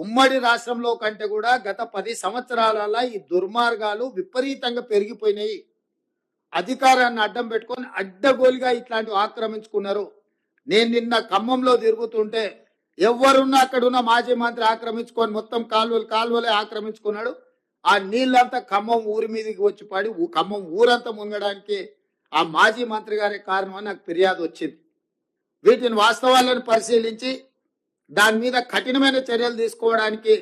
ఉమ్మడి రాష్ట్రంలో కంటే కూడా గత 10 సంవత్సరాలలో ఈ దుర్మార్గాలు విపరీతంగా పెరిగిపోయినాయి. అధికారాన్ని అడ్డం పెట్టుకొని అడ్డగోలుగా ఇట్లాంటివి ఆక్రమించుకున్నారు. నేను నిన్న ఖమ్మంలో తిరుగుతుంటే ఎవరున్నా అక్కడున్న మాజీ మంత్రి ఆక్రమించుకొని మొత్తం కాలువలే ఆక్రమించుకున్నాడు. ఆ నీళ్ళంతా ఖమ్మం ఊరి మీదకి వచ్చి పడి ఖమ్మం ఊరంతా మునగడానికి ఆ మాజీ మంత్రి గారే కారణం అని నాకు ఫిర్యాదు వచ్చింది. వీటిని వాస్తవాలను పరిశీలించి దాని మీద కఠినమైన చర్యలు తీసుకోవడానికి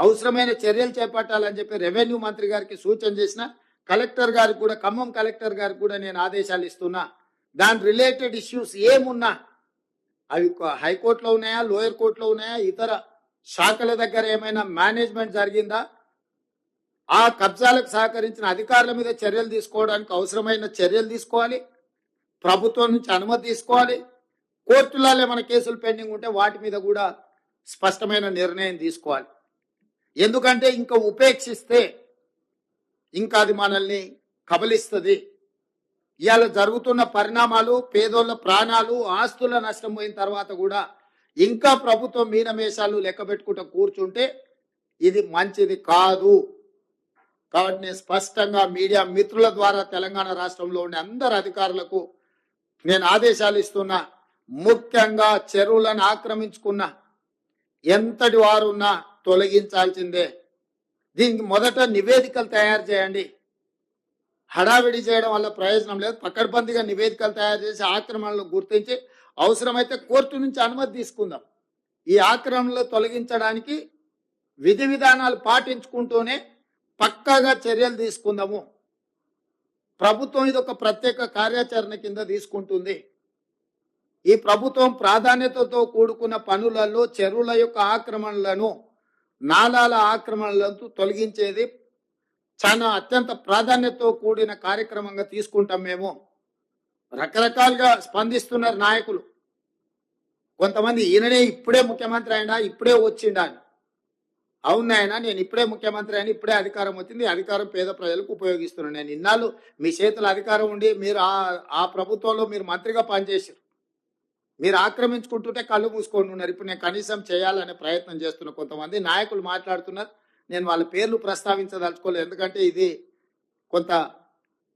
అవసరమైన చర్యలు చేపట్టాలని చెప్పి రెవెన్యూ మంత్రి గారికి సూచన చేసిన. కలెక్టర్ గారికి కూడా, ఖమ్మం కలెక్టర్ గారికి కూడా నేను ఆదేశాలు ఇస్తున్నా. దాని రిలేటెడ్ ఇష్యూస్ ఏమున్నా అవి హైకోర్టులో ఉన్నాయా, లోయర్ కోర్టులో ఉన్నాయా, ఇతర శాఖల దగ్గర ఏమైనా మేనేజ్మెంట్ జరిగిందా, ఆ కబ్జాలకు సహకరించిన అధికారుల మీద చర్యలు తీసుకోవడానికి అవసరమైన చర్యలు తీసుకోవాలి. ప్రభుత్వం నుంచి అనుమతి తీసుకోవాలి. కోర్టులలో ఏమైనా కేసులు పెండింగ్ ఉంటే వాటి మీద కూడా స్పష్టమైన నిర్ణయం తీసుకోవాలి. ఎందుకంటే ఇంకా ఉపేక్షిస్తే ఇంకా అది మనల్ని కబలిస్తుంది. ఇవాళ జరుగుతున్న పరిణామాలు, పేదోళ్ళ ప్రాణాలు, ఆస్తుల నష్టం పోయిన తర్వాత కూడా ఇంకా ప్రభుత్వం మీనమేషాలు లెక్క పెట్టుకుంటూ కూర్చుంటే ఇది మంచిది కాదు. కాబట్టి నేను స్పష్టంగా మీడియా మిత్రుల ద్వారా తెలంగాణ రాష్ట్రంలో ఉండే అందరు అధికారులకు నేను ఆదేశాలు ఇస్తున్నా. ముఖ్యంగా చెరువులను ఆక్రమించుకున్న ఎంతటి వారున్నా తొలగించాల్సిందే. దీనికి మొదట నివేదికలు తయారు చేయండి. హడావిడి చేయడం వల్ల ప్రయోజనం లేదు. పకడ్బందీగా నివేదికలు తయారు చేసి ఆక్రమణలు గుర్తించి అవసరమైతే కోర్టు నుంచి అనుమతి తీసుకుందాం. ఈ ఆక్రమణలు తొలగించడానికి విధి విధానాలు పాటించుకుంటూనే పక్కాగా చర్యలు తీసుకుందాము. ప్రభుత్వం ఇది ఒక ప్రత్యేక కార్యాచరణ కింద తీసుకుంటుంది. ఈ ప్రభుత్వం ప్రాధాన్యతతో కూడుకున్న పనులలో చెరువుల యొక్క ఆక్రమణలను, నాలాల ఆక్రమణలను తొలగించేది చాలా అత్యంత ప్రాధాన్యతతో కూడిన కార్యక్రమంగా తీసుకుంటాం. మేము రకరకాలుగా స్పందిస్తున్నారు నాయకులు. కొంతమంది ఈయననే ఇప్పుడే ముఖ్యమంత్రి అయినా, ఇప్పుడే వచ్చిండా అని. అవునాయన, నేను ఇప్పుడే ముఖ్యమంత్రి అయినా, ఇప్పుడే అధికారం వచ్చింది, అధికారం పేద ప్రజలకు ఉపయోగిస్తున్నాను. నేను ఇన్నాళ్ళు మీ చేతుల అధికారం ఉండి మీరు ఆ ప్రభుత్వంలో మీరు మంత్రిగా పనిచేశారు. మీరు ఆక్రమించుకుంటుంటే కళ్ళు మూసుకొని ఉన్నారు. ఇప్పుడు నేను కనీసం చేయాలనే ప్రయత్నం చేస్తున్న కొంతమంది నాయకులు మాట్లాడుతున్నారు. నేను వాళ్ళ పేర్లు ప్రస్తావించదలుచుకోలేదు. ఎందుకంటే ఇది కొంత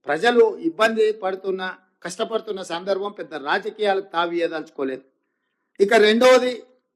ప్రజలు ఇబ్బంది పడుతున్న, కష్టపడుతున్న సందర్భం. పెద్ద రాజకీయాలకు తావియదలుచుకోలేదు. ఇక రెండవది,